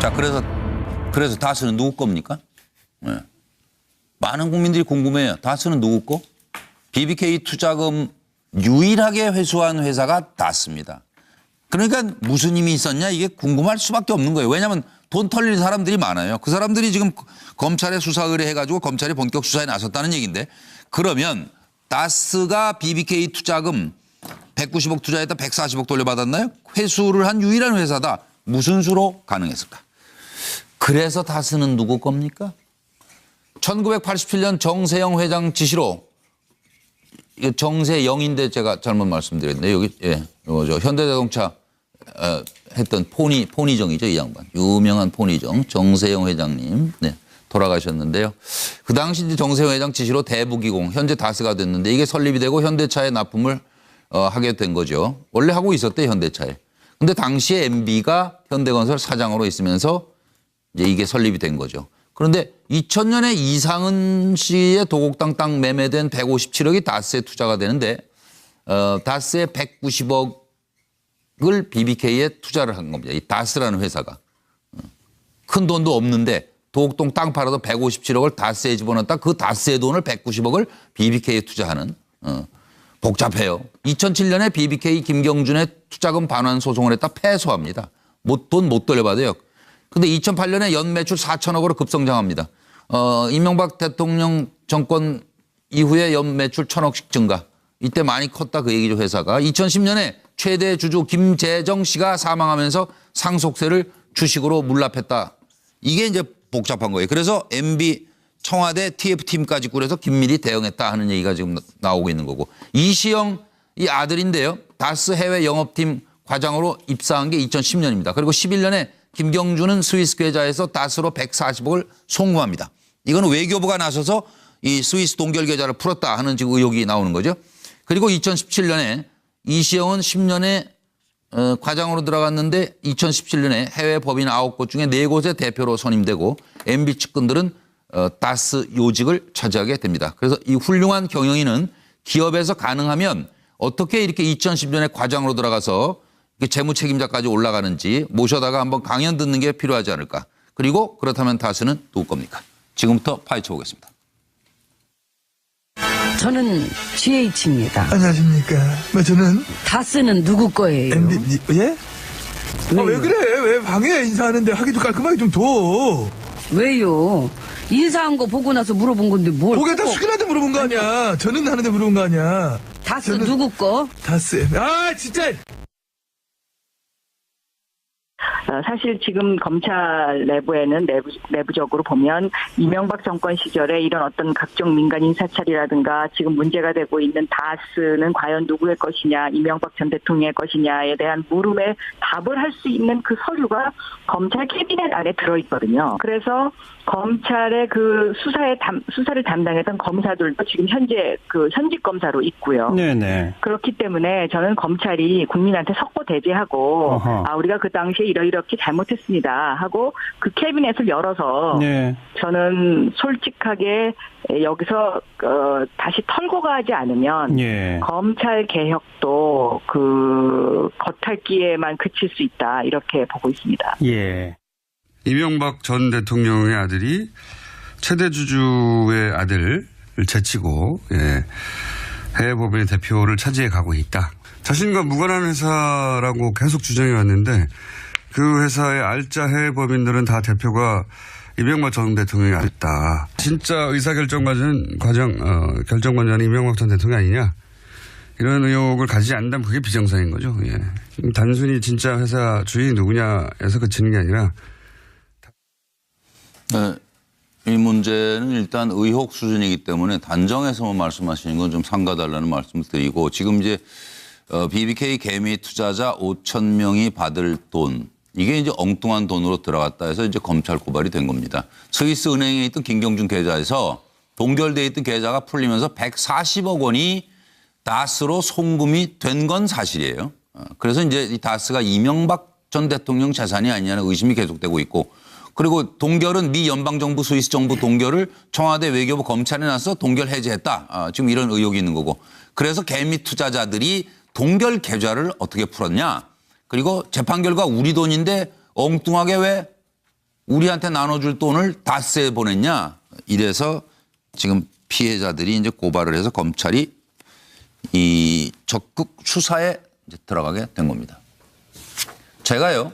자, 그래서 다스는 누구 겁니까? 네. 많은 국민들이 궁금해요. 다스는 누구 거? BBK 투자금 유일하게 회수한 회사가 다스입니다. 그러니까 무슨 힘이 있었냐 이게 궁금할 수밖에 없는 거예요. 왜냐하면 돈 털릴 사람들이 많아요. 그 사람들이 지금 검찰에 수사 의뢰해가지고 검찰이 본격 수사에 나섰다는 얘기인데 그러면 다스가 BBK 투자금 190억 투자했다 140억 돌려받았나요? 회수를 한 유일한 회사다. 무슨 수로 가능했을까? 그래서 다스는 누구 겁니까? 1987년 정세영 회장 지시로 정세영인데 제가 잘못 말씀드렸네요. 여기 이거죠. 현대자동차 했던 포니정이죠. 이 양반. 유명한 포니정 정세영 회장님 돌아가셨는데요. 그 당시 이제 정세영 회장 지시로 대부기공 현재 다스가 됐는데 이게 설립이 되고 현대차에 납품을 하게 된 거죠. 원래 하고 있었대요. 현대차에. 근데 당시에 MB가 현대건설 사장으로 있으면서 이제 이게 설립이 된 거죠. 그런데 2000년에 이상은 씨의 도곡당 땅 매매된 157억이 다스에 투자가 되는데 다스의 190억을 BBK에 투자를 한 겁니다. 이 다스라는 회사가. 큰 돈도 없는데 도곡동 땅 팔아도 157억을 다스에 집어넣었다. 그 다스의 돈을 190억을 BBK에 투자하는. 복잡해요. 2007년에 BBK 김경준의 투자금 반환 소송을 했다 패소합니다. 돈 못 돌려받아요. 근데 2008년에 연매출 4천억으로 급성장합니다. 이명박 대통령 정권 이후에 연매출 1,000억씩 증가. 이때 많이 컸다 그 얘기죠 회사가. 2010년에 최대 주주 김재정 씨가 사망하면서 상속세를 주식으로 물납했다. 이게 이제 복잡한 거예요. 그래서 MB 청와대 TF팀까지 꾸려서 긴밀히 대응했다 하는 얘기가 지금 나오고 있는 거고. 이시영 이 아들인데요. 다스 해외 영업팀 과장으로 입사한 게 2010년입니다. 그리고 11년에 김경준은 스위스 계좌에서 다스로 140억을 송금합니다. 이거는 외교부가 나서서 이 스위스 동결 계좌를 풀었다 하는 지금 의혹이 나오는 거죠. 그리고 2017년에 이시영은 10년에 과장으로 들어갔는데 2017년에 해외 법인 9곳 중에 4곳의 대표로 선임되고 MB 측근들은 다스 요직을 차지하게 됩니다. 그래서 이 훌륭한 경영인은 기업에서 가능하면 어떻게 이렇게 2010년에 과장으로 들어가서 재무 책임자까지 올라가는지 모셔다가 한번 강연 듣는 게 필요하지 않을까. 그리고 그렇다면 다스는 누구 겁니까? 지금부터 파헤쳐 보겠습니다. 저는 GH입니다. 안녕하십니까. 저는 다스는 누구 거예요? MB, 예? 왜 그래? 왜 방해 인사하는데 하기도 깔끔하게 좀 둬. 왜요? 인사한 거 보고 나서 물어본 건데 뭘? 보겠다 숙인한테 물어본 거 아니야. 저는 하는데 물어본 거 아니야. 다스 누구 거? 다스. 아 진짜. 사실 지금 검찰 내부에는 내부적으로 보면 이명박 정권 시절에 이런 어떤 각종 민간인 사찰이라든가 지금 문제가 되고 있는 다스는 과연 누구의 것이냐, 이명박 전 대통령의 것이냐에 대한 물음에 답을 할 수 있는 그 서류가 검찰 캐비넷 안에 들어있거든요. 그래서 검찰의 그 수사를 담당했던 검사들도 지금 현재 그 현직 검사로 있고요. 네네. 그렇기 때문에 저는 검찰이 국민한테 석고대죄하고 우리가 그 당시에 이렇게 잘못했습니다 하고 그 캐비넷을 열어서 네. 저는 솔직하게 여기서 다시 털고 가지 않으면 예. 검찰 개혁도 그 겉핥기에만 그칠 수 있다 이렇게 보고 있습니다. 예. 이명박 전 대통령의 아들이 최대 주주의 아들을 제치고 해외법인의 대표를 차지해 가고 있다. 자신과 무관한 회사라고 계속 주장해 왔는데 그 회사의 알짜 해외법인들은 다 대표가 이명박 전 대통령이 아니다. 진짜 의사결정과는 결정권자는 이명박 전 대통령이 아니냐. 이런 의혹을 가지지 않는다면 그게 비정상인 거죠. 예. 단순히 진짜 회사 주인이 누구냐에서 그치는 게 아니라. 네, 이 문제는 일단 의혹 수준이기 때문에 단정해서만 말씀하시는 건 좀 삼가달라는 말씀을 드리고 지금 이제 BBK 개미 투자자 5천 명이 받을 돈 이게 이제 엉뚱한 돈으로 들어갔다 해서 이제 검찰 고발이 된 겁니다. 스위스 은행에 있던 김경준 계좌에서 동결돼 있던 계좌가 풀리면서 140억 원이 다스로 송금이 된 건 사실이에요. 그래서 이제 이 다스가 이명박 전 대통령 재산이 아니냐는 의심이 계속되고 있고 그리고 동결은 미 연방정부 스위스 정부 동결을 청와대 외교부 검찰에 나서 동결 해제했다. 지금 이런 의혹이 있는 거고. 그래서 개미 투자자들이 동결 계좌를 어떻게 풀었냐. 그리고 재판 결과 우리 돈인데 엉뚱하게 왜 우리한테 나눠줄 돈을 다스에 보냈냐 이래서 지금 피해자들이 이제 고발을 해서 검찰이 이 적극 수사에 이제 들어가게 된 겁니다. 제가요,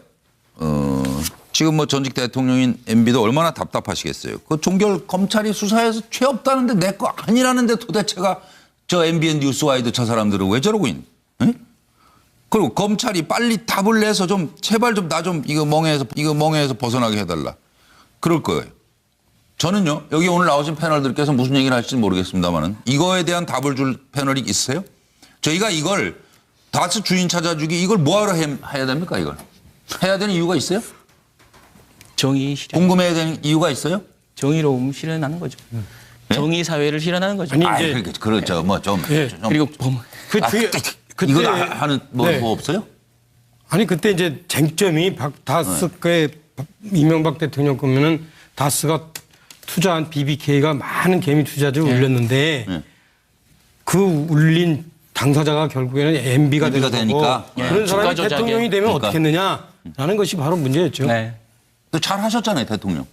지금 뭐 전직 대통령인 MB도 얼마나 답답하시겠어요. 그 종결 검찰이 수사해서 죄 없다는데 내 거 아니라는데 도대체가 저 MBN 뉴스와이드 저 사람들은 왜 저러고 있는? 응? 그리고 검찰이 빨리 답을 내서 좀 제발 좀 나 좀 이거 멍해에서 벗어나게 해달라. 그럴 거예요. 저는요, 여기 오늘 나오신 패널들께서 무슨 얘기를 하실지 모르겠습니다만은 이거에 대한 답을 줄 패널이 있으세요? 저희가 이걸 다스 주인 찾아주기 이걸 뭐하러 해야 됩니까 이걸? 해야 되는 이유가 있어요? 정의 실현. 궁금해야 되는 이유가 있어요? 정의로움 실현하는 거죠. 정의 사회를 실현하는 거죠. 아니, 이제 그렇죠. 뭐 좀. 예. 그리고 그 뒤에 그때 이거 하는 뭐 없어요? 아니 그때 이제 쟁점이 다스의 이명박 대통령 거면은 다스가 투자한 BBK가 많은 개미 투자자를 울렸는데 그 울린 당사자가 결국에는 MB가 되는 거고 되니까. 그런 사람이 주가 대통령이 되면 그러니까. 어떻게 했느냐라는 것이 바로 문제였죠. 네. 또 잘 하셨잖아요 대통령.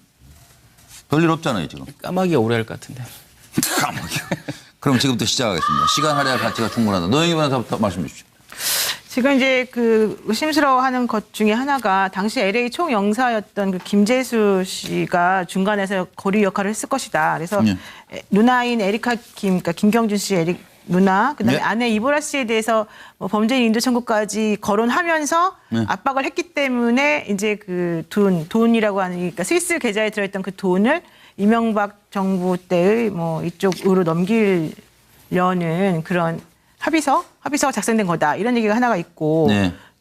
별일 없잖아요 지금. 까마귀가 오래 할 것 같은데. 그럼 지금부터 시작하겠습니다. 시간 할애할 가치가 충분하다. 노영희 변호사부터 말씀 주십시오. 지금 이제 그 의심스러워하는 것 중에 하나가 당시 LA 총영사였던 그 김재수 씨가 중간에서 거리 역할을 했을 것이다. 그래서 누나인 에리카 김, 그러니까 김경준 씨의 누나, 그다음에 아내 이보라 씨에 대해서 뭐 범죄인 인도 청구까지 거론하면서 압박을 했기 때문에 이제 그 돈이라고 하는 그러니까 스위스 계좌에 들어있던 그 돈을 이명박 정부 때의 뭐 이쪽으로 넘기려는 그런 합의서가 작성된 거다. 이런 얘기가 하나가 있고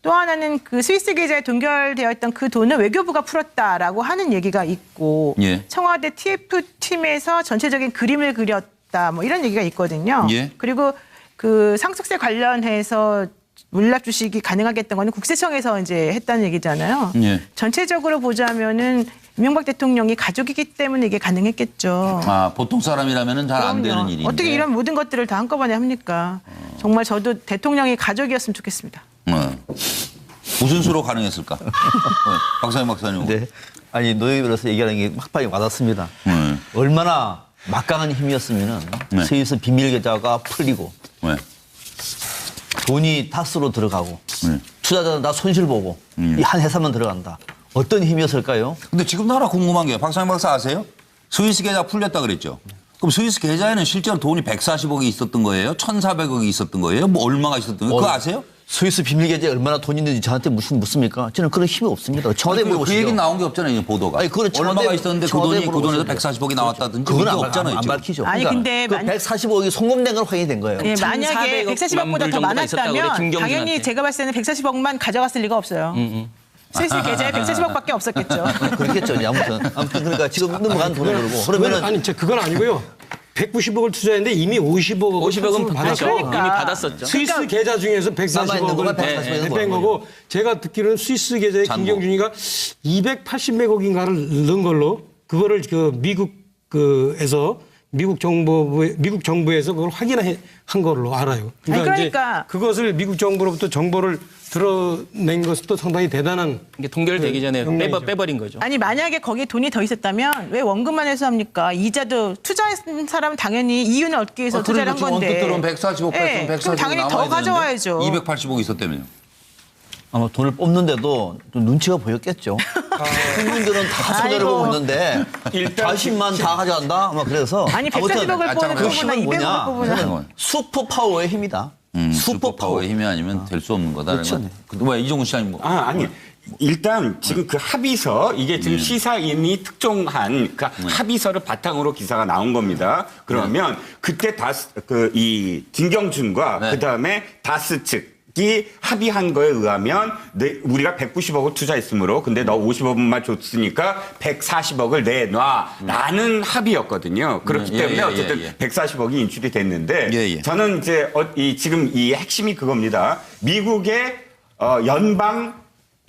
또 하나는 그 스위스 계좌에 동결되어 있던 그 돈을 외교부가 풀었다라고 하는 얘기가 있고 청와대 TF팀에서 전체적인 그림을 그렸다. 뭐 이런 얘기가 있거든요. 그리고 그 상속세 관련해서 물납 주식이 가능하게 했던 거는 국세청에서 이제 했다는 얘기잖아요. 전체적으로 보자면은 이명박 대통령이 가족이기 때문에 이게 가능했겠죠. 아, 보통 사람이라면은 잘 안 되는 일인데. 어떻게 이런 모든 것들을 다 한꺼번에 합니까? 정말 저도 대통령이 가족이었으면 좋겠습니다. 무슨 수로 가능했을까? 박상현 박사님. 네. 아니 노영희 변호사 얘기하는 게 확실히 와닿습니다. 얼마나 막강한 힘이었으면은 스위스 비밀 계좌가 풀리고 돈이 다스로 들어가고 투자자는 다 손실 보고 이 한 회사만 들어간다. 어떤 힘이었을까요? 근데 지금도 하나 궁금한 게 박상현 박사 아세요? 스위스 계좌 풀렸다 그랬죠. 그럼 스위스 계좌에는 실제로 돈이 140억이 있었던 거예요? 1,400억이 있었던 거예요? 뭐 얼마가 있었던 거예요? 그거 아세요? 스위스 비밀 계좌에 얼마나 돈이 있는지 저한테 묻습니까? 저는 그런 힘이 없습니다. 청와대 물어보시죠. 그 얘기는 나온 게 없잖아요, 보도가. 아니, 얼마가 있었는데 그 돈에서 물어보시죠. 140억이 나왔다든지 그건 그게 없잖아요. 안 지금. 밝히죠. 아니, 근데 그 140억이 송금된 건 확인이 된 거예요. 예, 만약에 140억보다 더 많았다면 당연히 김경준한테. 제가 봤을 때는 140억만 가져갔을 리가 없어요. 스위스 계좌에 140억밖에 없었겠죠. 그렇겠죠. 아무튼 그러니까 지금 넘어간 돈을 그러고 그러면은 아니 그건 아니고요. 190억을 투자했는데 이미 50억은 받았죠. 그러니까. 이미 받았었죠. 스위스 계좌 중에서 남아있는 거가 140억을 뺀 거고 제가 듣기로는 스위스 계좌에 김경준이가 280몇억인가를 넣은 걸로 그거를 그 미국에서 미국 정부에서 그걸 확인한 걸로 알아요. 그러니까 이제 그것을 미국 정부로부터 정보를 드러낸 것도 상당히 대단한. 이게 동결되기 전에 빼버린 거죠. 아니 만약에 거기에 돈이 더 있었다면 왜 원금만 회수합니까? 이자도 투자한 사람은 당연히 이윤을 얻기 위해서 투자를 한 건데. 언뜻 들어온 140억 네, 그럼 당연히 더 가져와야죠. 280억 있었다면요. 아마 돈을 뽑는데도 좀 눈치가 보였겠죠. 국민들은 다 손해를 보고 있는데 자신만 다 가져간다? 아마 그래서. 아니 140억을 뽑는 그 거보다 힘은 200억을 뽑으나. 뭐냐. 슈퍼파워의 힘이다. 슈퍼파워의 힘이 아니면 될 수 없는 거다. 그렇죠. 왜 이종훈 시장님 뭐. 아니. 일단 지금 그 합의서 이게 지금 시사인이 특종한 그 합의서를 바탕으로 기사가 나온 겁니다. 그러면 그때 이 김경준과 그다음에 다스 측이 합의한 거에 의하면 우리가 190억을 투자했으므로 근데 너 50억만 줬으니까 140억을 내놔라는 합의였거든요. 그렇기 때문에 어쨌든 140억이 인출이 됐는데 저는 이제 지금 이 핵심이 그겁니다. 미국의 연방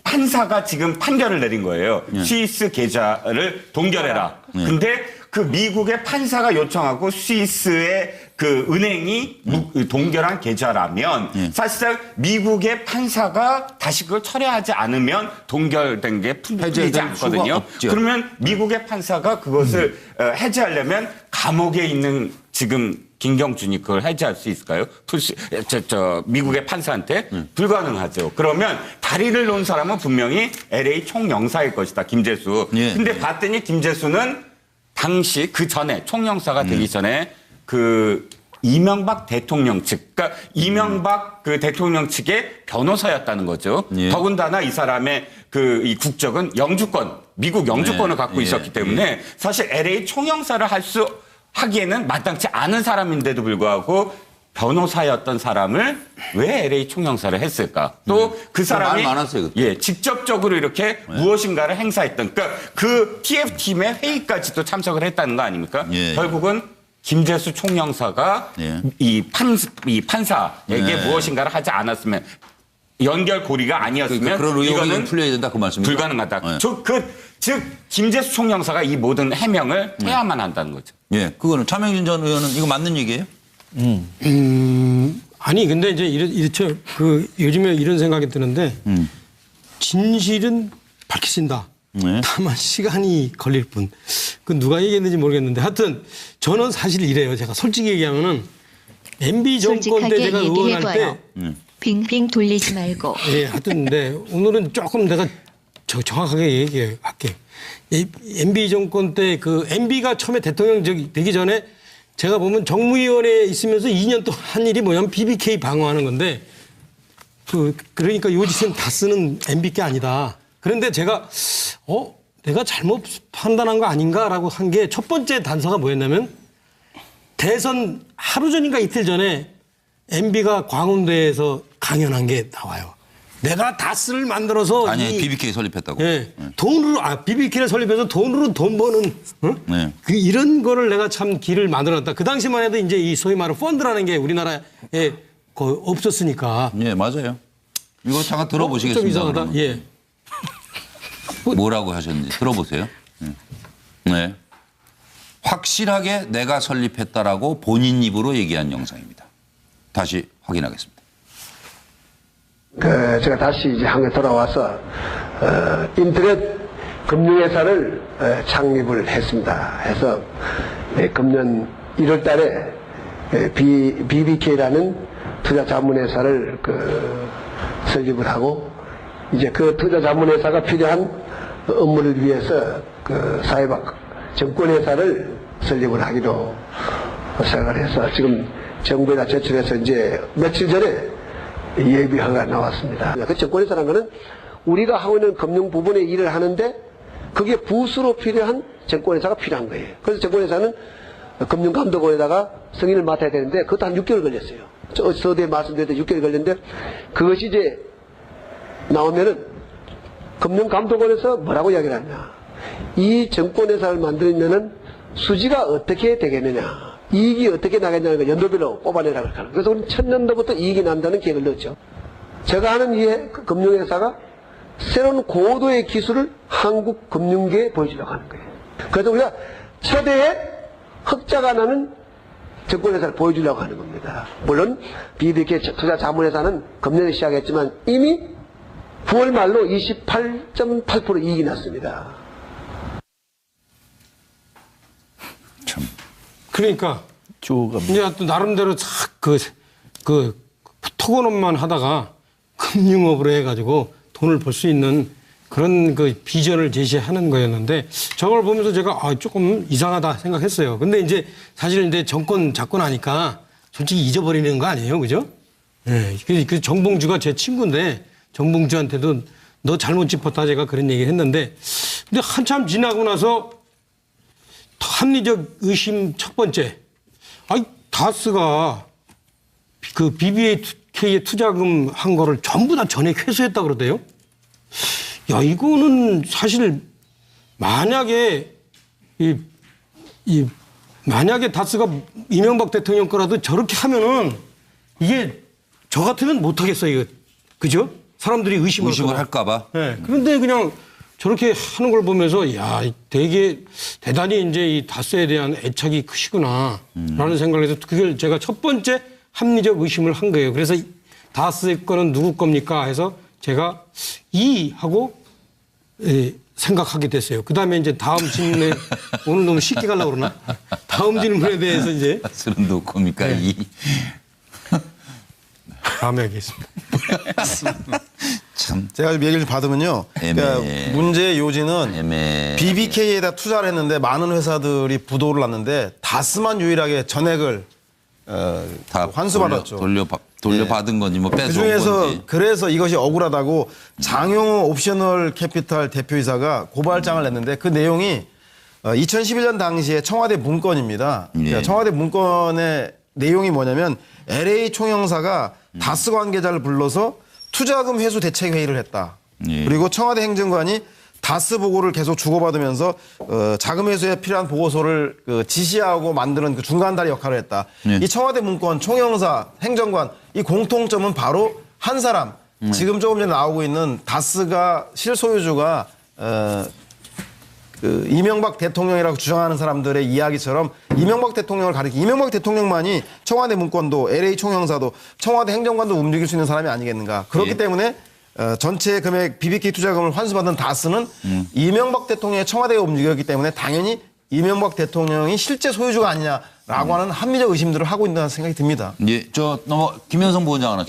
판사가 지금 판결을 내린 거예요. 스위스 계좌를 동결해라. 근데 그 미국의 판사가 요청하고 스위스의 그 은행이 동결한 계좌라면 사실상 미국의 판사가 다시 그걸 철회하지 않으면 동결된 게 풀리지 않거든요. 그러면 미국의 판사가 그것을 해제하려면 감옥에 있는 지금 김경준이 그걸 해제할 수 있을까요? 미국의 판사한테 불가능하죠. 그러면 다리를 놓은 사람은 분명히 LA 총영사일 것이다. 김재수. 근데 봤더니 김재수는 당시 그 전에 총영사가 되기 전에 그 이명박 대통령 측, 그러니까 이명박 그 대통령 측의 변호사였다는 거죠. 더군다나 이 사람의 그 이 국적은 영주권, 미국 영주권을 갖고 있었기 때문에 사실 LA 총영사를 하기에는 마땅치 않은 사람인데도 불구하고 변호사였던 사람을 왜 LA 총영사를 했을까? 또 그 사람이 직접적으로 이렇게 무엇인가를 행사했던, 그러니까 그 TF팀의 회의까지도 참석을 했다는 거 아닙니까? 결국은 김재수 총영사가 이 판사에게 무엇인가를 하지 않았으면, 연결고리가 아니었으면 그런 의혹이 이거는 풀려야 된다 그 말씀이죠. 불가능하다. 즉 김재수 총영사가 이 모든 해명을 해야만 한다는 거죠. 예, 그거는 차명진 전 의원은 이거 맞는 얘기예요? 아니 근데 이제 이렇죠. 그 요즘에 이런 생각이 드는데 진실은 밝혀진다. 다만 시간이 걸릴 뿐. 그 누가 얘기했는지 모르겠는데 하여튼 저는 사실 이래요. 제가 솔직히 얘기하면은 MB 정권 때 제가 의원할 때 빙빙 돌리지 말고. 예, 하여튼 네, 오늘은 조금 내가 정확하게 얘기할게요. MB 정권 때 그 MB가 처음에 대통령 되기 전에 제가 보면 정무위원회에 있으면서 2년 동안 한 일이 뭐냐면 BBK 방어하는 건데 그러니까 요지는 다 쓰는 MB 게 아니다. 그런데 제가 내가 잘못 판단한 거 아닌가라고 한 게 첫 번째 단서가 뭐였냐면 대선 하루 전인가 이틀 전에 MB가 광운대에서 강연한 게 나와요. 내가 다스를 만들어서 BBK 설립했다고. 예, 돈으로 BBK를 설립해서 돈으로 돈 버는 이런 거를 내가 참 길을 만들어놨다. 그 당시만 해도 이제 이 소위 말하는 펀드라는 게 우리나라에 없었으니까. 예, 맞아요. 이거 잠깐 들어보시겠습니다. 좀 이상하다. 그러면. 예. 뭐라고 하셨는지 들어보세요. 네. 확실하게 내가 설립했다라고 본인 입으로 얘기한 영상입니다. 다시 확인하겠습니다. 제가 다시 이제 한국에 돌아와서 인터넷 금융회사를 창립을 했습니다. 해서 금년 1월 달에 BBK라는 투자자문회사를 설립을 하고 이제 그 투자자문회사가 필요한 업무를 위해서 사회박 정권회사를 설립을 하기로 생각을 해서 지금 정부에다 제출해서 이제 며칠 전에 예비허가 나왔습니다. 그 정권회사라는 거는 우리가 하고 있는 금융 부분의 일을 하는데 그게 부수로 필요한 정권회사가 필요한 거예요. 그래서 정권회사는 금융감독원에다가 승인을 맡아야 되는데 그것도 한 6개월 걸렸어요. 서두에 말씀드렸던 6개월 걸렸는데 그것이 이제 나오면은 금융감독원에서 뭐라고 이야기를 하냐. 이 정권회사를 만들면은 수지가 어떻게 되겠느냐. 이익이 어떻게 나겠냐는 걸 연도별로 뽑아내라고 하는. 그래서 우리는 첫 년도부터 이익이 난다는 계획을 넣었죠. 제가 하는 이 금융회사가 새로운 고도의 기술을 한국 금융계에 보여주려고 하는 거예요. 그래서 우리가 최대의 흑자가 나는 정권회사를 보여주려고 하는 겁니다. 물론 BBK 투자자문회사는 금년에 시작했지만 이미 9월 말로 28.8% 이익이 났습니다. 참. 그러니까 이제 또 나름대로 그 토건업만 하다가 금융업으로 해가지고 돈을 벌 수 있는 그런 그 비전을 제시하는 거였는데 저걸 보면서 제가 조금 이상하다 생각했어요. 근데 이제 사실 이제 정권 잡고 나니까 솔직히 잊어버리는 거 아니에요, 그죠? 예. 그 정봉주가 제 친구인데 정봉주한테도 너 잘못 짚었다 제가 그런 얘기를 했는데 근데 한참 지나고 나서 합리적 의심 첫 번째. 다스가 그 BBK에 투자금 한 거를 전부 다 전액 회수했다 그러대요. 야, 이거는 사실 만약에 만약에 다스가 이명박 대통령 거라도 저렇게 하면은 이게 저 같으면 못 하겠어요, 이거. 그죠? 사람들이 의심을 할까 봐. 네. 그런데 그냥 저렇게 하는 걸 보면서 야, 되게 대단히 이제 이 다스에 대한 애착이 크시구나라는 생각을 해서 그걸 제가 첫 번째 합리적 의심을 한 거예요. 그래서 다스 거는 누구 겁니까? 해서 제가 하고 생각하게 됐어요. 그다음에 이제 다음 질문에 오늘 너무 쉽게 가려고 그러나? 다음 질문에 대해서 이제 다스는 누구 겁니까? 다음에 하겠습니다. 참. 제가 좀 얘기를 좀 받으면요. 그러니까 문제의 요지는 BBK에다 투자를 했는데 많은 회사들이 부도를 났는데 다스만 유일하게 전액을 다 환수받았죠. 돌려받은 건지 뭐 뺏어온 그중에서 건지. 그래서 이것이 억울하다고 장용호 옵셔널 캐피탈 대표이사가 고발장을 냈는데 그 내용이 2011년 당시에 청와대 문건입니다. 그러니까 청와대 문건의 내용이 뭐냐면 LA 총영사가 다스 관계자를 불러서 투자금 회수 대책 회의를 했다. 그리고 청와대 행정관이 다스 보고를 계속 주고받으면서 자금 회수에 필요한 보고서를 지시하고 만드는 그 중간다리 역할을 했다. 이 청와대 문건, 총영사, 행정관 이 공통점은 바로 한 사람. 지금 조금 전에 나오고 있는 다스가 실소유주가 이명박 대통령이라고 주장하는 사람들의 이야기처럼 이명박 대통령을 가리키 이명박 대통령만이 청와대 문건도 LA 총영사도 청와대 행정관도 움직일 수 있는 사람이 아니겠는가. 그렇기 때문에 전체 금액 BBK 투자금을 환수받은 다스는 이명박 대통령의 청와대가 움직였기 때문에 당연히 이명박 대통령이 실제 소유주가 아니냐라고 하는 합리적 의심들을 하고 있다는 생각이 듭니다. 예, 김현성 부원장 하나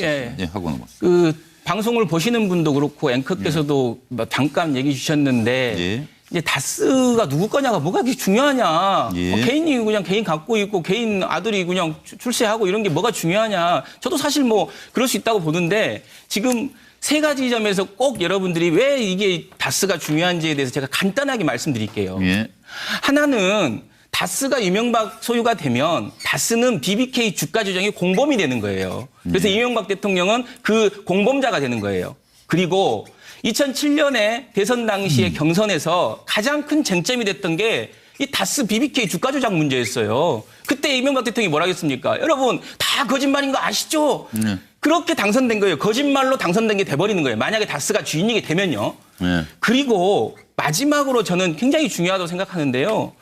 하고 넘어가겠습니다. 방송을 보시는 분도 그렇고 앵커께서도 잠깐 얘기 주셨는데 이제 다스가 누구 거냐가 뭐가 그렇게 중요하냐. 개인이 그냥 개인 갖고 있고 개인 아들이 그냥 출세하고 이런 게 뭐가 중요하냐. 저도 사실 뭐 그럴 수 있다고 보는데 지금 세 가지 점에서 꼭 여러분들이 왜 이게 다스가 중요한지에 대해서 제가 간단하게 말씀드릴게요. 하나는 다스가 이명박 소유가 되면 다스는 BBK 주가 조정이 공범이 되는 거예요. 그래서 이명박 대통령은 그 공범자가 되는 거예요. 그리고 2007년에 대선 당시에 경선에서 가장 큰 쟁점이 됐던 게 이 다스 BBK 주가 조작 문제였어요. 그때 이명박 대통령이 뭐라 했습니까? 여러분 다 거짓말인 거 아시죠? 그렇게 당선된 거예요. 거짓말로 당선된 게 돼버리는 거예요. 만약에 다스가 주인이 되면요. 그리고 마지막으로 저는 굉장히 중요하다고 생각하는데요.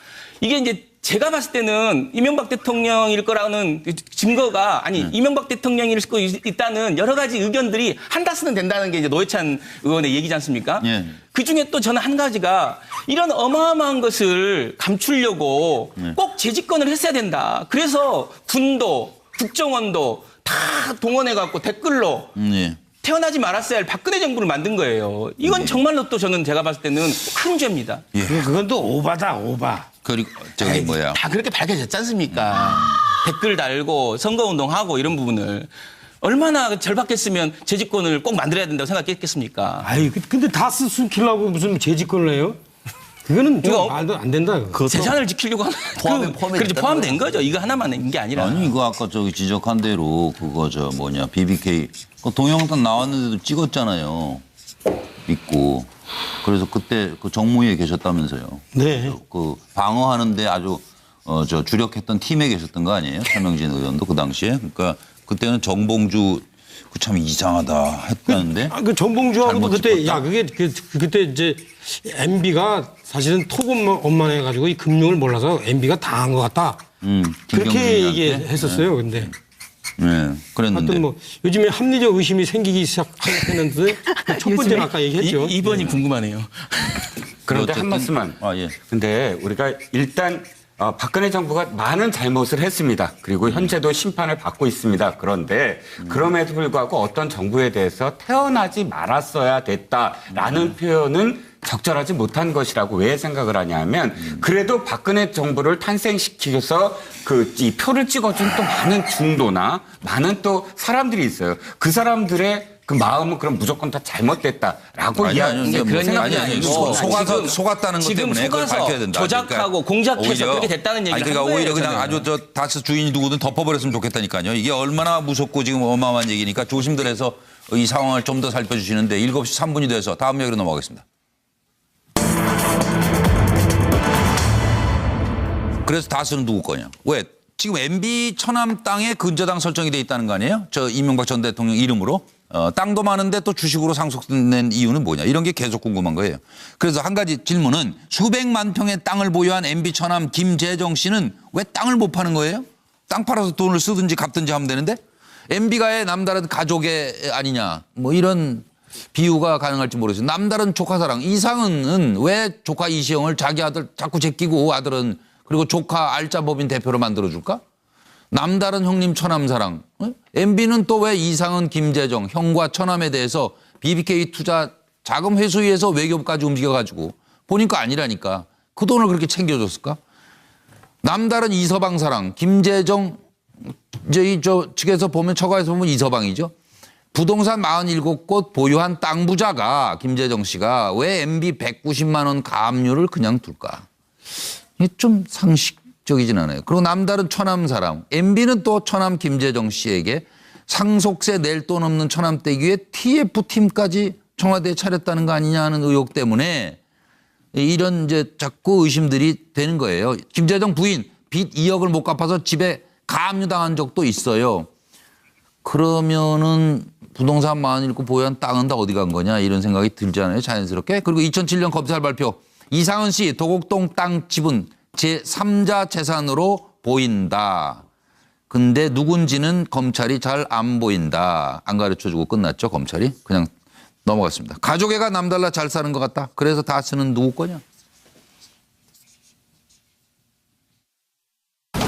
이게 이제 제가 봤을 때는 이명박 대통령일 거라는 증거가 이명박 대통령일 거 있다는 여러 가지 의견들이 한다스는 된다는 게 이제 노회찬 의원의 얘기지 않습니까? 그 중에 또 저는 한 가지가 이런 어마어마한 것을 감추려고 꼭 재집권을 했어야 된다. 그래서 군도 국정원도 다 동원해갖고 댓글로 태어나지 말았어야 할 박근혜 정부를 만든 거예요. 이건 정말로 또 저는 제가 봤을 때는 큰 죄입니다. 그건 또 오바다, 오바. 그리고 다 그렇게 밝혀졌지 않습니까? 댓글 달고 선거운동하고 이런 부분을. 얼마나 절박했으면 재집권을 꼭 만들어야 된다고 생각했겠습니까? 근데 다스 숨기려고 무슨 재집권을 해요? 그거는 좀 말도 안 된다. 재산을 지키려고 하는 포함된 거죠. 이거 하나만인 게 아니라. 아니 이거 아까 지적한 대로 그거 BBK 동영상 나왔는데도 찍었잖아요. 믿고. 그래서 그때 그 정무위에 계셨다면서요. 네. 그 방어하는데 아주 주력했던 팀에 계셨던 거 아니에요? 차명진 의원도 그 당시에. 그러니까 그때는 정봉주 참 이상하다 했다는데. 그 정봉주하고도 그때 그때 이제 MB가 사실은 톡업만 해가지고 이 금융을 몰라서 MB가 당한 것 같다. 그렇게 얘기했었어요. 근데. 그랬는데. 하여튼 요즘에 합리적 의심이 생기기 시작했는데 첫 번째는 아까 얘기했죠. 2번이 궁금하네요. 그런데 한 말씀만. 근데 우리가 일단 박근혜 정부가 많은 잘못을 했습니다. 그리고 현재도 심판을 받고 있습니다. 그런데 그럼에도 불구하고 어떤 정부에 대해서 태어나지 말았어야 됐다라는 표현은 적절하지 못한 것이라고 왜 생각을 하냐면 그래도 박근혜 정부를 탄생시키면서 이 표를 찍어준 또 많은 중도나 많은 또 사람들이 있어요. 그 사람들의 그 마음은 그럼 무조건 다 잘못됐다라고 이야기하는 그런 얘기 아니고 속았다는 것 때문에 그걸 밝혀야 된다. 조작하고 공작해서 그렇게 됐다는 얘기를 그러니까 하는 거예요. 오히려 그냥 아주 다스 주인이 누구든 덮어버렸으면 좋겠다니까요. 이게 얼마나 무섭고 지금 어마어마한 얘기니까 조심들 해서 이 상황을 좀 더 살펴주시는데 7시 3분이 돼서 다음 얘기로 넘어가겠습니다. 그래서 다스는 누구 거냐? 왜? 지금 MB 천암 땅에 근저당 설정이 돼 있다는 거 아니에요? 이명박 전 대통령 이름으로. 땅도 많은데 또 주식으로 상속된 이유는 뭐냐 이런 게 계속 궁금한 거예요. 그래서 한 가지 질문은 수백만 평의 땅을 보유한 MB 처남 김재정 씨는 왜 땅을 못 파는 거예요? 땅 팔아서 돈을 쓰든지 갚든지 하면 되는데 MB가의 남다른 가족의 아니냐 뭐 이런 비유가 가능할지 모르겠어요. 남다른 조카사랑 이상은 왜 조카 이시영을 자기 아들 자꾸 제끼고 아들은 그리고 조카 알짜법인 대표로 만들어줄까? 남다른 형님 처남사랑. MB는 또 왜 이상은 김재정 형과 처남에 대해서 BBK 투자 자금 회수위에서 외교부까지 움직여가지고 보니까 아니라니까 그 돈을 그렇게 챙겨줬을까? 남다른 이서방 사랑 김재정 이제 저 측에서 보면 처가에서 보면 이서방이죠. 부동산 47곳 보유한 땅 부자가 김재정 씨가 왜 MB 190만 원 가압류를 그냥 둘까? 이게 좀 상식적이진 않아요. 그리고 남다른 처남 사람. MB는 또 처남 김재정 씨에게 상속세 낼 돈 없는 처남 떼기에 TF팀까지 청와대에 차렸다는 거 아니냐 하는 의혹 때문에 이런 이제 자꾸 의심들이 되는 거예요. 김재정 부인 빚 2억을 못 갚아서 집에 가압류 당한 적도 있어요. 그러면은 부동산 47곳 보유한 땅은 다 어디 간 거냐 이런 생각이 들잖아요. 자연스럽게. 그리고 2007년 검찰 발표. 이상은 씨 도곡동 땅 지분 제3자 재산으로 보인다. 근데 누군지는 검찰이 잘 안 보인다. 안 가르쳐주고 끝났죠. 검찰이. 그냥 넘어갔습니다. 가족애가 남달라 잘 사는 것 같다. 그래서 다 쓰는 누구 거냐.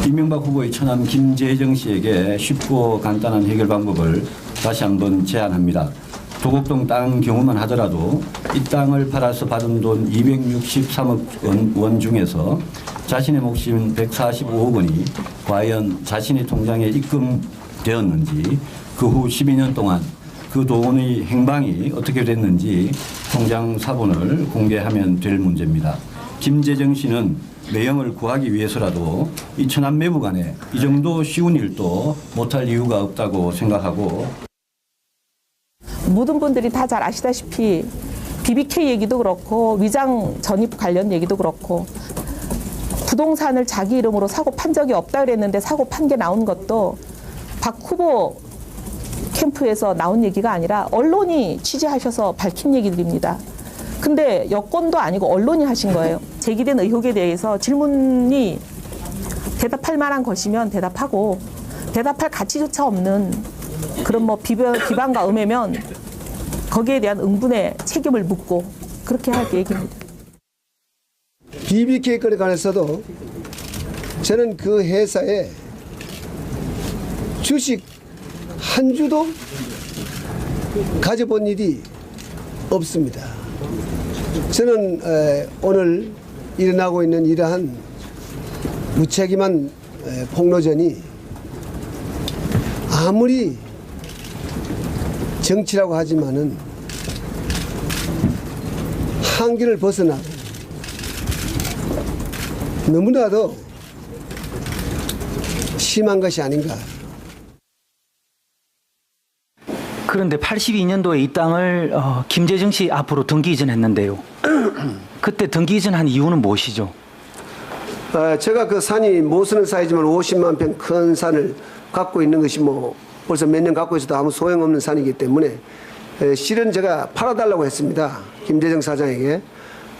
이명박 후보의 처남 김재정 씨에게 쉽고 간단한 해결 방법을 다시 한번 제안합니다. 도곡동 땅 경우만 하더라도 이 땅을 팔아서 받은 돈 263억 원 중에서 자신의 몫인 145억 원이 과연 자신의 통장에 입금되었는지 그 후 12년 동안 그 돈의 행방이 어떻게 됐는지 통장 사본을 공개하면 될 문제입니다. 김재정 씨는 매형을 구하기 위해서라도 이 처남 매부 간에 이 정도 쉬운 일도 못할 이유가 없다고 생각하고 모든 분들이 다 잘 아시다시피 BBK 얘기도 그렇고 위장 전입 관련 얘기도 그렇고 부동산을 자기 이름으로 사고 판 적이 없다 그랬는데 사고 판 게 나온 것도 박 후보 캠프에서 나온 얘기가 아니라 언론이 취재하셔서 밝힌 얘기들입니다. 근데 여권도 아니고 언론이 하신 거예요. 제기된 의혹에 대해서 질문이 대답할 만한 것이면 대답하고 대답할 가치조차 없는 그런 뭐 비방과 음해면 거기에 대한 응분의 책임을 묻고 그렇게 할 계획입니다. BBK 건에 관해서도 저는 그 회사에 주식 한 주도 가져본 일이 없습니다. 저는 오늘 일어나고 있는 이러한 무책임한 폭로전이 아무리 정치라고 하지만은 한계를 벗어나고 너무나도 심한 것이 아닌가. 그런데 82년도에 이 땅을 김재정 씨 앞으로 등기 이전했는데요. 그때 등기 이전한 이유는 무엇이죠? 제가 그 산이 못 쓰는 사이지만 50만 평 큰 산을 갖고 있는 것이 뭐 벌써 몇 년 갖고 있어도 아무 소용없는 산이기 때문에 실은 제가 팔아달라고 했습니다. 김재정 사장에게.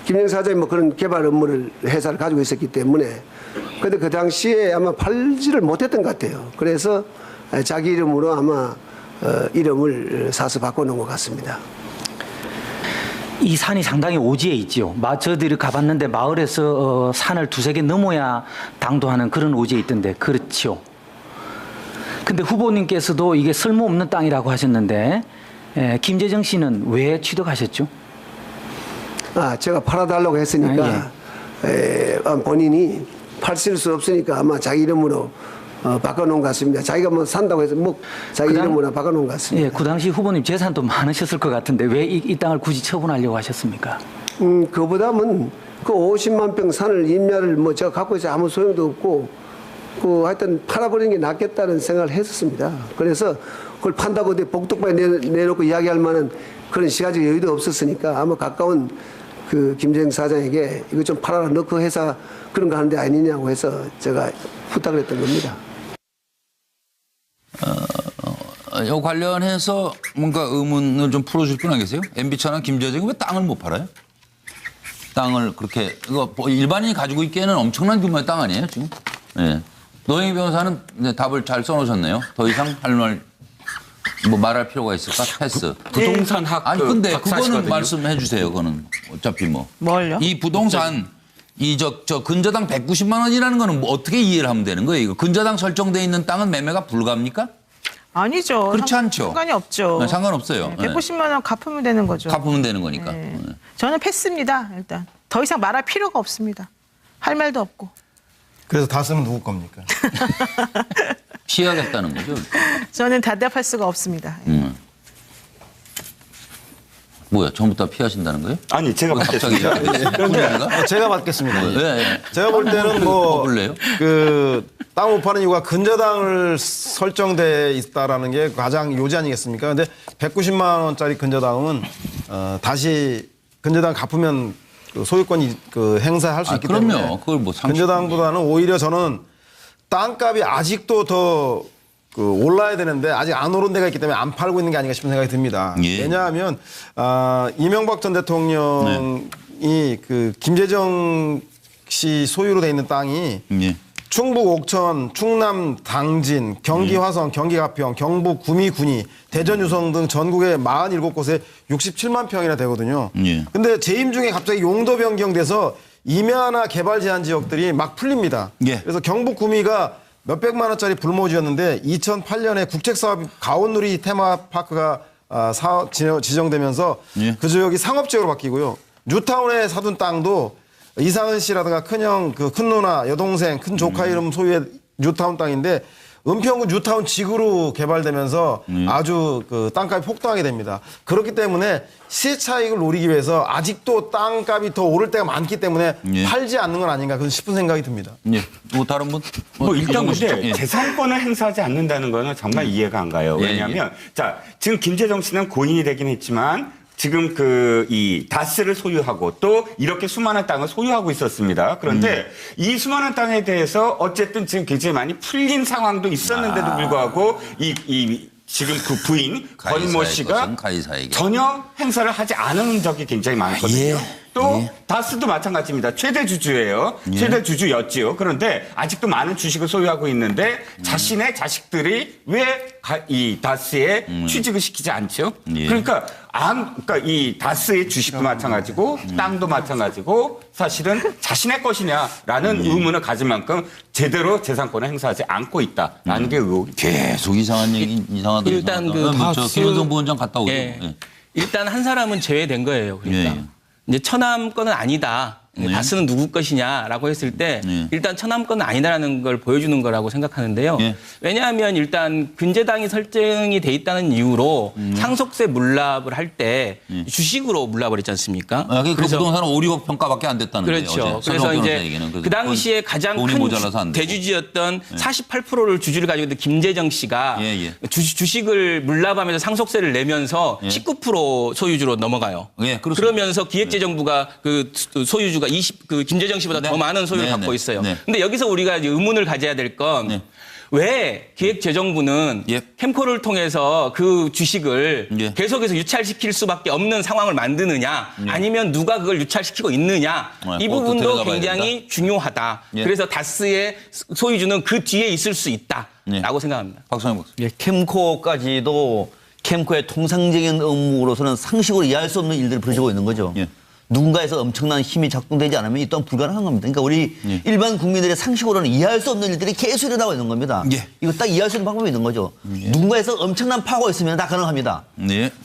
김재정 사장이 뭐 그런 개발 업무를 회사를 가지고 있었기 때문에 그런데 그 당시에 아마 팔지를 못했던 것 같아요. 그래서 자기 이름으로 아마 이름을 사서 바꿔놓은 것 같습니다. 이 산이 상당히 오지에 있죠. 저들이 가봤는데 마을에서 산을 두세 개 넘어야 당도하는 그런 오지에 있던데 그렇죠. 근데 후보님께서도 이게 쓸모없는 땅이라고 하셨는데 김재정 씨는 왜 취득하셨죠? 제가 팔아달라고 했으니까 본인이 팔 수 없으니까 아마 자기 이름으로 바꿔놓은 것 같습니다. 자기가 뭐 산다고 해서 뭐 자기 이름으로 바꿔놓은 것 같습니다. 예, 그 당시 후보님 재산도 많으셨을 것 같은데 왜 이 땅을 굳이 처분하려고 하셨습니까? 그보다는 그 50만 평 산을 임야를 뭐 제가 갖고 있어 아무 소용도 없고 그 하여튼 팔아버리는 게 낫겠다는 생각을 했었습니다. 그래서 그걸 판다고 어디 복덕방에 내놓고 이야기할 만한 그런 시간적 여유도 없었으니까 아마 가까운 그 김재정 사장에게 이거 좀 팔아라 너 그 회사 그런 거 하는데 아니냐고 해서 제가 부탁을 했던 겁니다. 이 관련해서 뭔가 의문을 좀 풀어줄 분 계세요? MB 천안 김재정이 왜 땅을 못 팔아요? 땅을 그렇게 이거 일반인이 가지고 있기에는 엄청난 규모의 땅 아니에요 지금? 네. 노영희 변호사는 답을 잘 써놓으셨네요. 더 이상 할 말 뭐 말할 필요가 있을까? 패스. 부동산학 아니 근데 그거는 박사시거든요. 말씀해 주세요. 그거는 어차피 뭐. 뭘요? 이 부동산 이 저 근저당 190만 원이라는 거는 뭐 어떻게 이해를 하면 되는 거예요? 이거 근저당 설정돼 있는 땅은 매매가 불가합니까? 아니죠. 그렇지 않죠. 상관이 없죠. 네, 상관없어요. 네, 190만 원 갚으면 되는 거죠. 갚으면 되는 거니까. 네. 저는 패스입니다. 일단 더 이상 말할 필요가 없습니다. 할 말도 없고. 그래서 다스는 누구 겁니까? 피하겠다는 거죠. 저는 대답할 수가 없습니다. 뭐야, 처음부터 피하신다는 거예요? 아니, 제가 갑자기 제가 받겠습니다. 네. 제가 볼 때는 뭐 볼래요? 그 땅 못 파는 이유가 근저당을 설정돼 있다라는 게 가장 요지 아니겠습니까? 근데 190만 원짜리 근저당은 다시 근저당 갚으면 그 소유권이 그 행사할 수 있기 그럼요. 때문에 그걸 뭐 근저당보다는 오히려 저는 땅값이 아직도 더 그 올라야 되는데 아직 안 오른 데가 있기 때문에 안 팔고 있는 게 아닌가 싶은 생각이 듭니다. 예. 왜냐하면 이명박 전 대통령이 그 김재정 씨 소유로 돼 있는 땅이 충북 옥천, 충남 당진, 경기 화성, 경기 가평, 경북 구미 군위, 대전 유성 등 전국의 47곳에 67만 평이나 되거든요. 근데 재임 중에 갑자기 용도 변경돼서 임야나 개발 제한 지역들이 막 풀립니다. 그래서 경북 구미가 몇백만 원짜리 불모지였는데 2008년에 국책사업 가온누리 테마파크가 지정되면서 그 지역이 상업지역으로 바뀌고요. 뉴타운에 사둔 땅도 이상은 씨라든가 큰형, 그 큰 누나, 여동생, 큰 조카 이름 소유의 뉴타운 땅인데 은평구 뉴타운 지구로 개발되면서 아주 그 땅값이 폭등하게 됩니다. 그렇기 때문에 시세 차익을 노리기 위해서 아직도 땅값이 더 오를 때가 많기 때문에 팔지 않는 건 아닌가 그런 싶은 생각이 듭니다. 뭐 다른 분? 뭐 일단 근데 재산권을 행사하지 않는다는 거는 정말 이해가 안 가요. 왜냐하면 자 지금 김재정 씨는 고인이 되긴 했지만 지금 이 다스를 소유하고 또 이렇게 수많은 땅을 소유하고 있었습니다. 그런데 이 수많은 땅에 대해서 어쨌든 지금 굉장히 많이 풀린 상황도 있었는데도 불구하고 지금 그 부인 권모 씨가 전혀 행사를 하지 않은 적이 굉장히 많거든요. 또 다스도 마찬가지입니다. 최대 주주예요. 최대 주주였지요. 그런데 아직도 많은 주식을 소유하고 있는데 자신의 자식들이 왜 이 다스에 취직을 시키지 않죠? 그러니까 이 다스의 주식도 마찬가지고 땅도 마찬가지고 사실은 자신의 것이냐라는 의문을 가질 만큼 제대로 재산권을 행사하지 않고 있다라는 게 의혹이 계속 이상한 얘기 이상하다. 일단 김현정 부원장 갔다 오죠. 일단 한 사람은 제외된 거예요. 그러니까 이제 처남 거는 아니다. 다스는 누구 것이냐라고 했을 때 일단 처남 거는 아니다라는 걸 보여주는 거라고 생각하는데요. 왜냐하면 일단 근저당이 설정이 돼 있다는 이유로 상속세 물납을 할 때 주식으로 물납을 했지 않습니까? 그 부동산은 5, 6억 평가밖에 안 됐다는 거예요. 그렇죠. 그래서 이제 그 당시에 가장 큰 대주주였던 48%를 주주를 가지고 있던 김재정 씨가 주식을 물납하면서 상속세를 내면서 19% 소유주로 넘어가요. 그러면서 기획재정부가 그 소유주가 김재정 씨보다 더 많은 소유를 갖고 있어요. 근데 여기서 우리가 의문을 가져야 될 건 왜 기획재정부는 캠코를 통해서 그 주식을 계속해서 유찰시킬 수밖에 없는 상황을 만드느냐 아니면 누가 그걸 유찰시키고 있느냐 이 부분도 굉장히 중요하다. 그래서 다스의 소유주는 그 뒤에 있을 수 있다라고 생각합니다. 박성영 박사. 캠코까지도 캠코의 통상적인 업무로서는 상식으로 이해할 수 없는 일들이 벌어지고 있는 거죠. 누군가에서 엄청난 힘이 작동되지 않으면 이 또한 불가능한 겁니다. 그러니까 우리 일반 국민들의 상식으로는 이해할 수 없는 일들이 계속 일어나고 있는 겁니다. 이거 딱 이해할 수 있는 방법이 있는 거죠. 누군가에서 엄청난 파고가 있으면 다 가능합니다.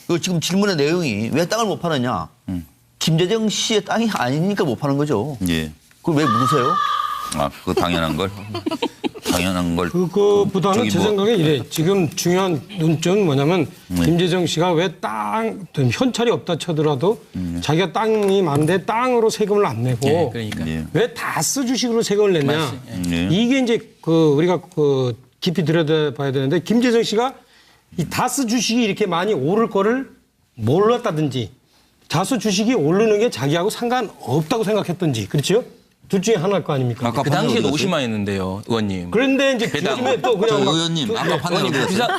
그 지금 질문의 내용이 왜 땅을 못 파느냐. 김재정 씨의 땅이 아니니까 못 파는 거죠. 그걸 왜 물으세요? 그거 당연한 걸. 당연한 걸. 그거보다는 제 생각에 이래. 지금 중요한 논점은 뭐냐면 김재정 씨가 왜 현찰이 없다 쳐더라도 자기가 땅이 많은데 땅으로 세금을 안 내고 왜 다스 주식으로 세금을 냈냐. 이게 이제 우리가 깊이 들여다봐야 되는데 김재정 씨가 이 다스 주식이 이렇게 많이 오를 거를 몰랐다든지 다스 주식이 오르는 게 자기하고 상관없다고 생각했든지 그렇죠? 둘 중에 하나일 거 아닙니까? 그 당시에도 50만이었는데요, 의원님. 그런데 이제 요즘에 또 그냥 막 의원님 아까 판단이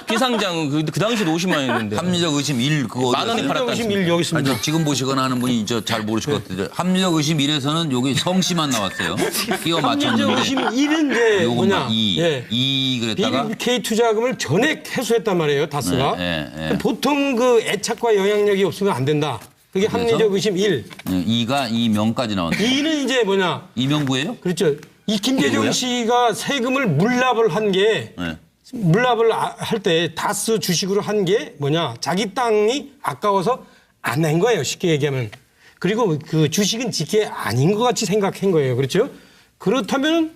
비상장 그 당시에도 50만이었는데. 합리적 의심 1 그거 만 원에 팔았다. 의심 1 여기 있습니다. 아니, 지금 보시거나 하는 분이 잘 모르실 것 같은데 합리적 의심 1에서는 여기 성씨만 나왔어요. 끼워 맞췄는데. 합리적 의심 1은 이제 뭐냐? 2 그랬다가 BBK 투자금을 전액 회수했단 말이에요, 다스가. 네. 보통 그 애착과 영향력이 없으면 안 된다. 그게 합리적 의심 1. 2가 이명까지 나왔네. 2는 이제 뭐냐? 이명부예요? 그렇죠. 이 김재정 씨가 세금을 물납을 한 게 물납을 할 때 다스 주식으로 한 게 뭐냐? 자기 땅이 아까워서 안 낸 거예요. 쉽게 얘기하면. 그리고 그 주식은 지게 아닌 것 같이 생각한 거예요. 그렇죠? 그렇다면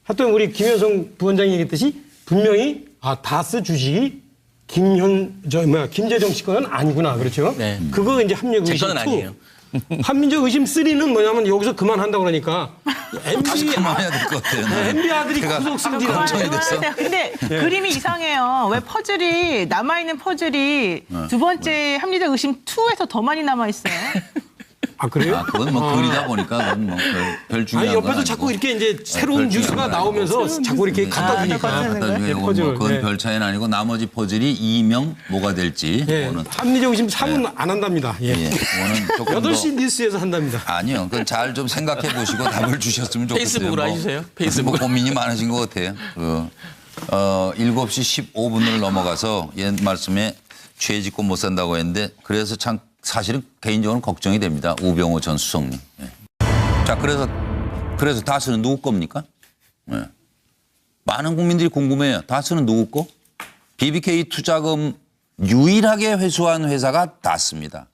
하여튼 우리 김현성 부원장이 얘기했듯이 분명히 다스 주식이 김재정 씨 거는 아니구나. 그렇죠? 네. 그거 이제 합리적 의심 2. 아니에요. 합리적 의심 3는 뭐냐면 여기서 그만한다고 그러니까 다시 그만해야 될 것 같아요. MB 아들이 구속 승진을 걱정이 됐어. 근데 그림이 이상해요. 왜 퍼즐이 남아있는 퍼즐이 두 번째 합리적 의심 2에서 더 많이 남아있어요. 아 그래요? 그건 뭐 글이다 보니까 그건 뭐 별 중요한 건 옆에서 아니고. 자꾸 이렇게 이제 새로운 뉴스가 나오면서 자꾸 이렇게 갖다 주니까. 그건 별 차이는 아니고 나머지 퍼즐이 이명 뭐가 될지. 그거는 합리적 의심 3은 안 한답니다. 그거는 조금 8시 뉴스에서 한답니다. 아니요. 그건 잘 좀 생각해 보시고 답을 주셨으면 좋겠어요. 페이스북으로 해주세요. 페이스북 고민이 많으신 것 같아요. 7시 15분을 넘어가서 옛 말씀에 죄 짓고 못 산다고 했는데 그래서 참 사실은 개인적으로 걱정이 됩니다. 우병우 전 수석님. 자, 그래서 다스는 누구 겁니까? 많은 국민들이 궁금해요. 다스는 누구 거? BBK 투자금 유일하게 회수한 회사가 다스입니다.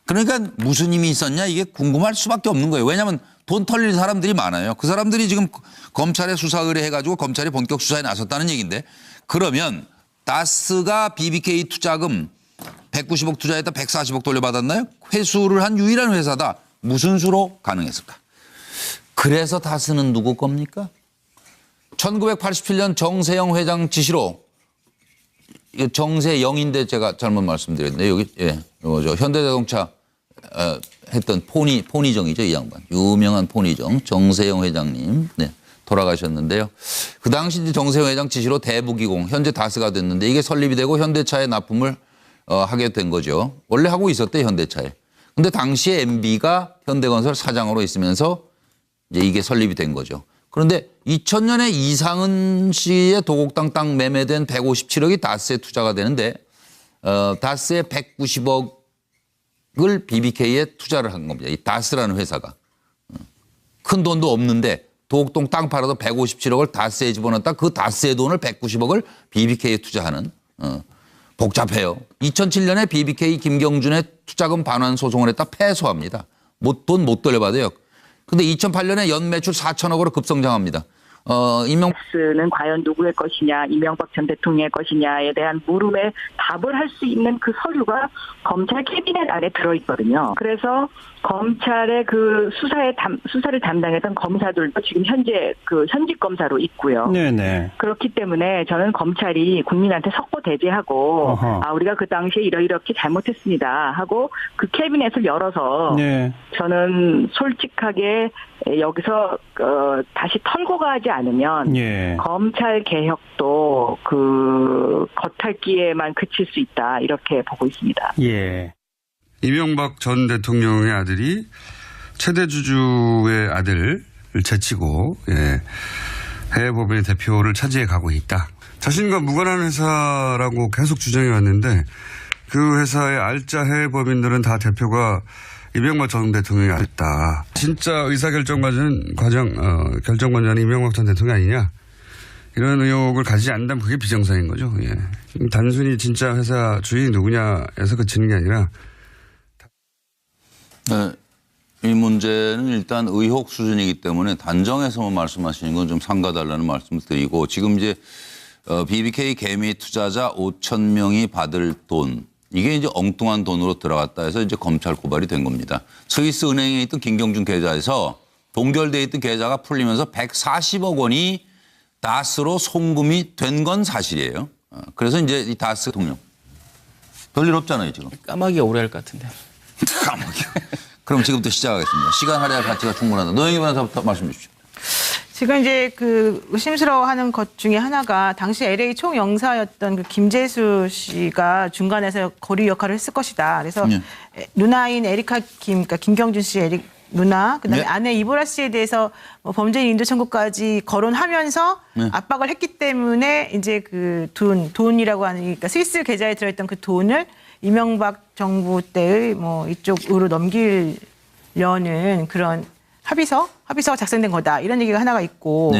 그러니까 무슨 힘이 있었냐 이게 궁금할 수밖에 없는 거예요. 왜냐하면 돈 털릴 사람들이 많아요. 그 사람들이 지금 검찰에 수사 의뢰해가지고 검찰이 본격 수사에 나섰다는 얘기인데 그러면 다스가 BBK 투자금 190억 투자했다 140억 돌려받았나요? 회수를 한 유일한 회사다. 무슨 수로 가능했을까? 그래서 다스는 누구 겁니까? 1987년 정세영 회장 지시로 정세영인데 제가 잘못 말씀드렸는데 여기 현대자동차 했던 포니정이죠. 이 양반. 유명한 포니정 정세영 회장님 돌아가셨는데요. 그 당시 이제 정세영 회장 지시로 대부기공 현재 다스가 됐는데 이게 설립이 되고 현대차에 납품을 하게 된 거죠. 원래 하고 있었대요, 현대차에. 근데 당시에 MB가 현대건설 사장으로 있으면서 이제 이게 설립이 된 거죠. 그런데 2000년에 이상은 씨의 도곡당 땅 매매된 157억이 다스에 투자가 되는데 다스의 190억을 BBK에 투자를 한 겁니다. 이 다스라는 회사가. 큰 돈도 없는데 도곡동 땅 팔아서 157억을 다스에 집어넣었다. 그 다스의 돈을 190억을 BBK에 투자하는 복잡해요. 2007년에 BBK 김경준의 투자금 반환 소송을 했다 패소합니다. 돈 못 돌려받아요. 근데 2008년에 연매출 4천억으로 급성장합니다. 다스는 과연 누구의 것이냐, 이명박 전 대통령의 것이냐에 대한 물음에 답을 할 수 있는 그 서류가 검찰 캐비넷 안에 들어있거든요. 그래서 검찰의 그 수사를 담당했던 검사들도 지금 현재 그 현직 검사로 있고요. 네네. 그렇기 때문에 저는 검찰이 국민한테 석고대죄하고 우리가 그 당시에 이렇게 잘못했습니다 하고 그 캐비넷을 열어서 저는 솔직하게 여기서 다시 털고 가지 않으면 검찰 개혁도 그 겉핥기에만 그칠 수 있다 이렇게 보고 있습니다. 이명박 전 대통령의 아들이 최대 주주의 아들을 제치고 해외법인의 대표를 차지해 가고 있다. 자신과 무관한 회사라고 계속 주장해 왔는데 그 회사의 알짜 해외법인들은 다 대표가 이명박 전 대통령이 아니다. 진짜 의사결정과는 결정권자는 이명박 전 대통령이 아니냐. 이런 의혹을 가지지 않는다면 그게 비정상인 거죠. 단순히 진짜 회사 주인이 누구냐에서 그치는 게 아니라. 이 문제는 일단 의혹 수준이기 때문에 단정해서만 말씀하시는 건 좀 삼가달라는 말씀을 드리고 지금 이제 BBK 개미 투자자 5천 명이 받을 돈 이게 이제 엉뚱한 돈으로 들어갔다 해서 이제 검찰 고발이 된 겁니다. 스위스 은행에 있던 김경준 계좌에서 동결돼 있던 계좌가 풀리면서 140억 원이 다스로 송금이 된 건 사실이에요. 그래서 이제 이 다스 대통령 별일 없잖아요 지금. 까마귀가 오래 할 것 같은데. 까마귀. 그럼 지금부터 시작하겠습니다. 시간 할애할 가치가 충분하다. 노영희 변호사부터 말씀 주십시오. 지금 이제 그 의심스러워하는 것 중에 하나가 당시 LA 총영사였던 그 김재수 씨가 중간에서 거리 역할을 했을 것이다. 그래서 누나인 에리카 그러니까 김경준 씨의 누나, 그다음에 아내 이보라 씨에 대해서 뭐 범죄인 인도 청구까지 거론하면서 압박을 했기 때문에 이제 그 돈이라고 하는, 그러니까 스위스 계좌에 들어있던 그 돈을 이명박 정부 때의 뭐 이쪽으로 넘기려는 그런 합의서가 작성된 거다, 이런 얘기가 하나가 있고,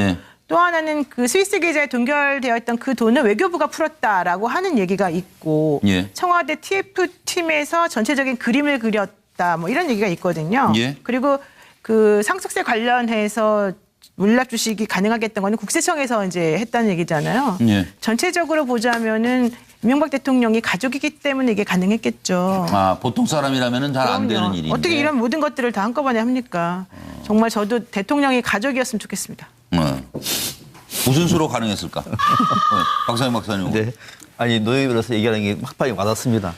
또 하나는 그 스위스 계좌에 동결되어 있던 그 돈을 외교부가 풀었다라고 하는 얘기가 있고, 청와대 TF팀에서 전체적인 그림을 그렸다, 뭐 이런 얘기가 있거든요. 그리고 그 상속세 관련해서 물납 주식이 가능하게 했던 거는 국세청에서 이제 했다는 얘기잖아요. 전체적으로 보자면은 이명박 대통령이 가족이기 때문에 이게 가능했겠죠. 아, 보통 사람이라면은 잘 안 되는 일인데. 어떻게 이런 모든 것들을 다 한꺼번에 합니까? 정말 저도 대통령이 가족이었으면 좋겠습니다. 무슨 수로 가능했을까? 박상현 박사님. 네. 아니, 노예비로서 얘기하는 게 확박이 와닿습니다.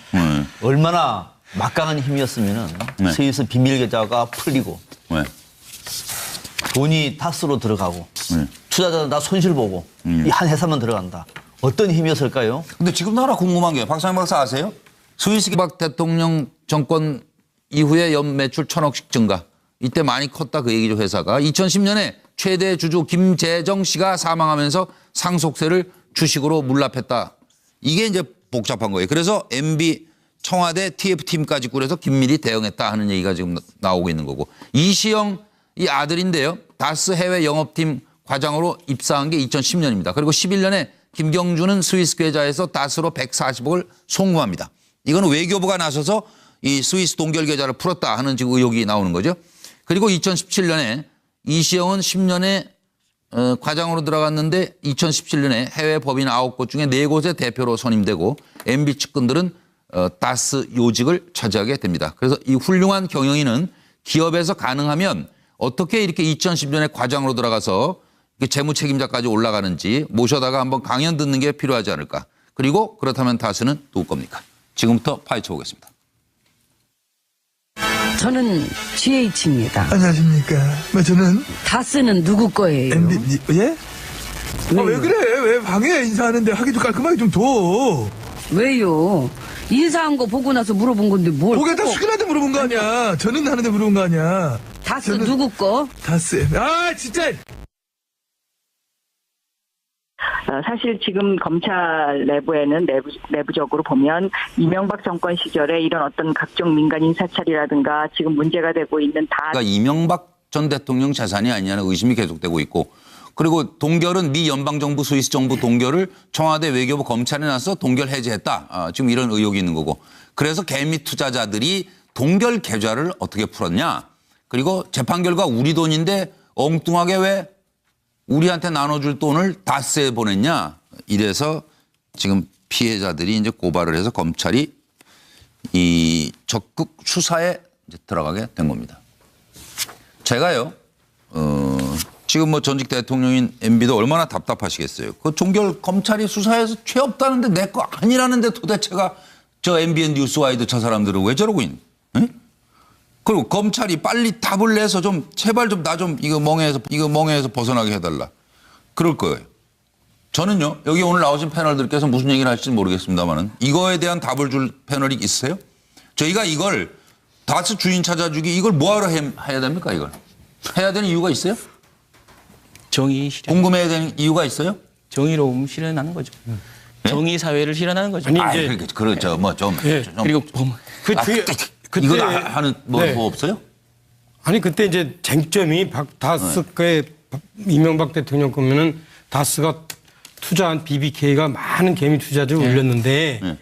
얼마나 막강한 힘이었으면은 스위스 비밀 계좌가 풀리고 돈이 타스로 들어가고 투자자는 다 손실 보고 이 한 회사만 들어간다. 어떤 힘이었을까요? 근데 지금 하나 궁금한 게, 박상현 박사 아세요? 스위스 이명박 대통령 정권 이후에 연 매출 1,000억씩 증가. 이때 많이 컸다 그 얘기죠, 회사가. 2010년에 최대 주주 김재정 씨가 사망하면서 상속세를 주식으로 물납했다. 이게 이제 복잡한 거예요. 그래서 MB 청와대 TF팀까지 꾸려서 긴밀히 대응했다 하는 얘기가 지금 나오고 있는 거고. 이시영 이 아들인데요. 다스 해외 영업팀 과장으로 입사한 게 2010년입니다. 그리고 11년에 김경준은 스위스 계좌에서 다스로 140억을 송금합니다. 이건 외교부가 나서서 이 스위스 동결 계좌를 풀었다 하는 지금 의혹이 나오는 거죠. 그리고 2017년에 이시영은 10년에 과장으로 들어갔는데 2017년에 해외 법인 9곳 중에 4곳의 대표로 선임되고 MB 측근들은 다스 요직을 차지하게 됩니다. 그래서 이 훌륭한 경영인은 기업에서 가능하면 어떻게 이렇게 2010년에 과장으로 들어가서 재무 책임자까지 올라가는지 모셔다가 한번 강연 듣는 게 필요하지 않을까. 그리고 그렇다면 다스는 누구 겁니까? 지금부터 파헤쳐 보겠습니다. 저는 GH입니다. 안녕하십니까. 저는 다스는 누구 거예요? MB, 예? 왜 그래? 왜 방해 인사하는데 하기도 깔끔하게 좀 둬. 왜요? 인사한 거 보고 나서 물어본 건데 뭘? 그게 다 수근한테 물어본 거 아니야. 저는 하는데 물어본 거 아니야. 다스 누구 거? 다스. 아, 진짜. 사실 지금 검찰 내부에는 내부적으로 보면 이명박 정권 시절에 이런 어떤 각종 민간인 사찰이라든가 지금 문제가 되고 있는 다. 그러니까 이명박 전 대통령 재산이 아니냐는 의심이 계속되고 있고, 그리고 동결은 미 연방정부 스위스 정부 동결을 청와대 외교부 검찰에 나서 동결 해제했다. 지금 이런 의혹이 있는 거고. 그래서 개미 투자자들이 동결 계좌를 어떻게 풀었냐. 그리고 재판 결과 우리 돈인데 엉뚱하게 왜 우리한테 나눠줄 돈을 다스에 보냈냐. 이래서 지금 피해자들이 이제 고발을 해서 검찰이 이 적극 수사에 이제 들어가게 된 겁니다. 제가요, 지금 뭐 전직 대통령인 MB도 얼마나 답답하시겠어요. 그 종결 검찰이 수사해서 죄 없다는데 내 거 아니라는데 도대체가 저 MBN 뉴스와이드 저 사람들은 왜 저러고 있는? 응? 그리고 검찰이 빨리 답을 내서 좀 제발 좀 나 좀 이거 멍해에서 벗어나게 해달라. 그럴 거예요. 저는요, 여기 오늘 나오신 패널들께서 무슨 얘기를 하실지 모르겠습니다만은 이거에 대한 답을 줄 패널이 있으세요? 저희가 이걸 다스 주인 찾아주기 이걸 뭐하러 해야 됩니까 이걸? 해야 되는 이유가 있어요? 정의 실현. 궁금해야 되는 이유가 있어요? 정의로움 실현하는 거죠. 정의 사회를 실현하는 거죠. 아니, 이제 그렇죠. 뭐 좀. 그리고 이걸 하는 뭐 없어요? 아니 그때 이제 쟁점이 다스의 이명박 대통령 거면은 다스가 투자한 BBK가 많은 개미 투자자를 울렸는데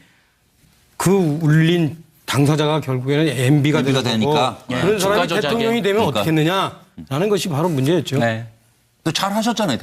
그 울린 당사자가 결국에는 MB가 되니까 그런 사람이 대통령이 되면 어떻겠느냐라는 것이 바로 문제였죠. 또 잘 하셨잖아요.